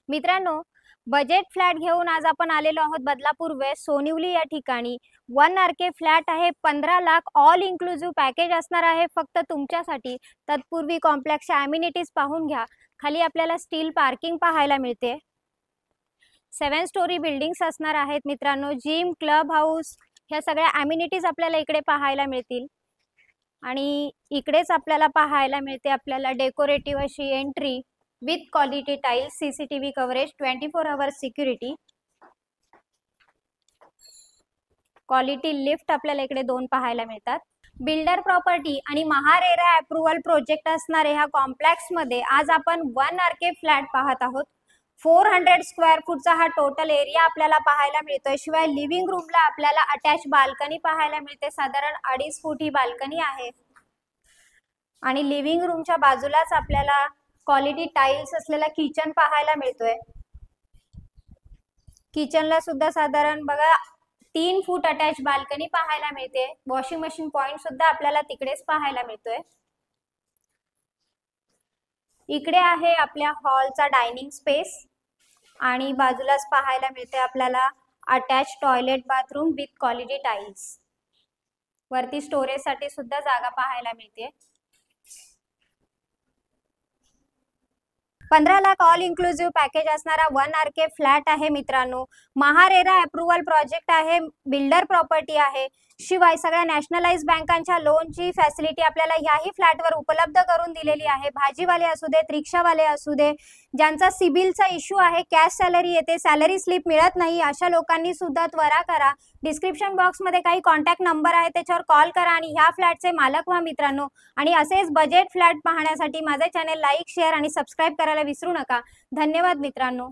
मित्रांनो, budget flat घेऊन आज आपण आलेलो आहोत बदलापूर वेस्ट सोनिवली या ठिकाणी। 1 आरके फ्लॅट आहे, 15 लाख ऑल इन्क्लुझिव्ह पॅकेज असणार आहे फक्त तुमच्यासाठी। तत्पूर्वी कॉम्प्लेक्सच्या अम्युनिटीज पाहून घ्या। खाली आपल्याला स्टील पार्किंग पाहायला मिळते। 7 स्टोरी बिल्डिंग्स असणार आहेत मित्रांनो। जिम, क्लब हाऊस ह्या सगळ्या अम्युनिटीज आपल्याला इकडे पाहायला मिळतील। आणि इकडेच आपल्याला पाहायला मिळते आपल्याला डेकोरेटिव्ह अशी entry with quality tiles, CCTV coverage, 24 hours security, quality lift आपल्याला इकडे 2 पाहायला मिळतात। बिल्डर प्रॉपर्टी आणि महारेरा अप्रूव्हल प्रोजेक्ट असणारे ह्या कॉम्प्लेक्स मध्ये आज आपण 1 आरके फ्लॅट पाहत आहोत। 400 स्क्वेअर फूटचा हा टोटल एरिया आपल्याला पाहायला मिळतोय। शिवाय लिव्हिंग रूमला आपल्याला अटॅच बाल्कनी पाहायला मिळते। साधारण 2.5 फूट ही बाल्कनी आहे आणि लिव्हिंग रूमच्या बाजूलाच आपल्याला क्वालिटी टाइल्स असलेला किचन पाहायला मिळतोय। किचनला सुद्धा साधारण बघा 3 फूट अटॅच बाल्कनी पाहायला मिळते। वॉशिंग मशीन पॉइंट सुद्धा आपल्याला तिकडेच पाहायला मिळतोय। इकडे आहे आपल्या हॉलचा डायनिंग स्पेस आणि बाजूलाच पाहायला मिळते आपल्याला attach toilet bathroom with quality tiles. वरती स्टोरेज साठी सुद्धा जागा पाहायला मिळते। 15 लाख ऑल इन्क्लुझिव्ह पॅकेज असणारा 1 आरके फ्लॅट आहे मित्रांनो। महारेरा अप्रूव्हल प्रोजेक्ट आहे, बिल्डर प्रॉपर्टी आहे। शिवाय सगळ्या नॅशनलाइज बँकांच्या लोनची फॅसिलिटी आपल्याला ह्याही फ्लॅटवर उपलब्ध करून दिलेली आहे। भाजीवाले असू देत, रिक्षावाले असू दे, ज्यांचा सिबिलचा इश्यू आहे, कॅश सॅलरी येते, सॅलरी स्लिप मिळत नाही, अशा लोकांनी सुद्धा त्वरा करा। डिस्क्रिप्शन बॉक्स मध्ये काही कॉन्टॅक्ट नंबर आहे, त्याच्यावर कॉल करा आणि ह्या फ्लॅटचे मालक व्हा मित्रांनो। आणि असेच बजेट फ्लॅट पाहण्यासाठी माझे चॅनल लाईक, शेअर आणि सबस्क्राईब करायला विसरू नका। धन्यवाद मित्रांनो।